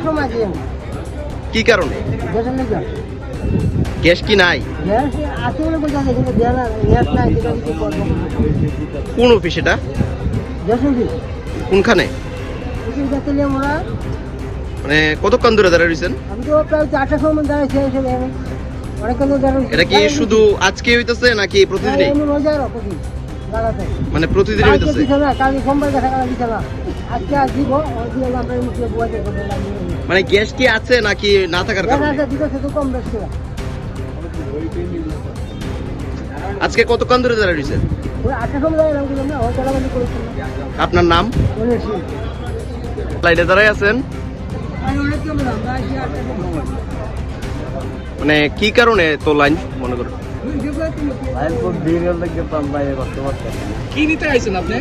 সময় দিয়ে কি কারণে? গ্যাসের লেগে গ্যাস কি নাই? গ্যাস আছে বলে বোঝা যায় কিন্তু গ্যাস নাই সেটা কিছু করবো কোন অফিস এটা? গ্যাস অফিস কোনখানে? অফিস দেখতে নিয়ে আমরা মানে কতক্ষণ ধরে দাঁড়িয়ে রয়েছেন? আমি তো প্রায় 4টার সময় দাঁড়াইছি এসে অনেকক্ষণ ধরে দাঁড়াইছি। এটা কি শুধু আজকে হইতেছে নাকি প্রতিদিনই? এমন হয়ে যায় প্রতিদিন দাঁড়াতে মানে প্রতিদিন কালকে হইতেছে? দিছে না, কালকে সোমবার দেখা গেল দিছে না, আজকে আর দিব দিয়ে আমরা মুখে বুয়াতে করতে লাগিয়ে মানে গ্যাস কি আছে নাকি না থাকার দেখা কারণে? যাচ্ছে দিতেছে তো কম বেশ করে আজকে কতক্ষণ ধরে দাঁড়িয়ে রয়েছেন? ওই 8টার সময় দাঁড়ালাম কিন্তু না ওই চালাবাজি করেছিলাম আপনার নাম? মনে ছিল লাইনে দাঁড়াই আছেন আমি অনেক কম দাম প্রায় 8টার সময় মানে কি কারণে তো লাইন মনে করেন? কি নিতে আইছেন আপনি?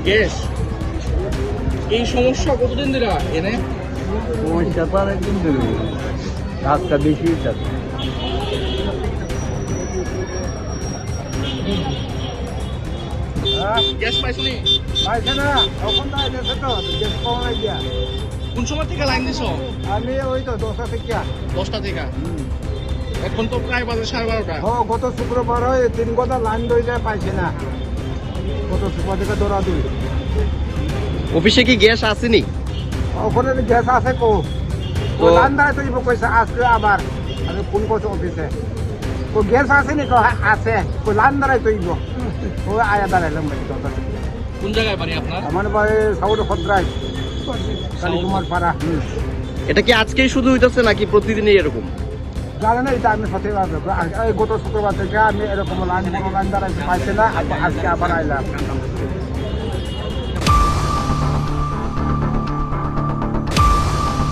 গ্যাস। এই সমস্যা কতদিন ধরে এনে? রাস্তা বেশি গ্যাস পাইছনি? পাইছে না তখন তো আইতেছে তো গ্যাস পাওয়া নাই গিয়া কোন সময় থেকে লাইন দিছো? আমি ওই তো 10টা থেকে 10টা থেকে। এখন তো প্রায় বাজে 12:30টা। গত শুক্রবার হয় 3 ঘন্টা লাইন ধরে যায় পাইছে না গত শুক্রবার থেকে দৌড়াদৌড়ি অফিসে কি গ্যাস আসেনি? ওখানে গ্যাস আছে কো তো- লাইন দাঁড়ায় তো কইছে আজকে আবার আমি ফোন করছি অফিসে ও গ্যাস আসেনি তো আছে ও লাইন দাঁড়ায় তো ও আয়া দাঁড়াইলাম ভাই 10টা থেকে কোন জায়গায় বাড়ি আপনার? আমার বাড়ি সাউথ ভদ্রাই কালী কুমার পাড়া এটা কি আজকেই শুধু হইতেছে নাকি প্রতিদিনই এরকম? জানে না এটা আমি সত্যি গত শুক্রবার থেকে আমি এরকম লাইন দাঁড়াইতে পাইছি না আজকে আবার আইলাম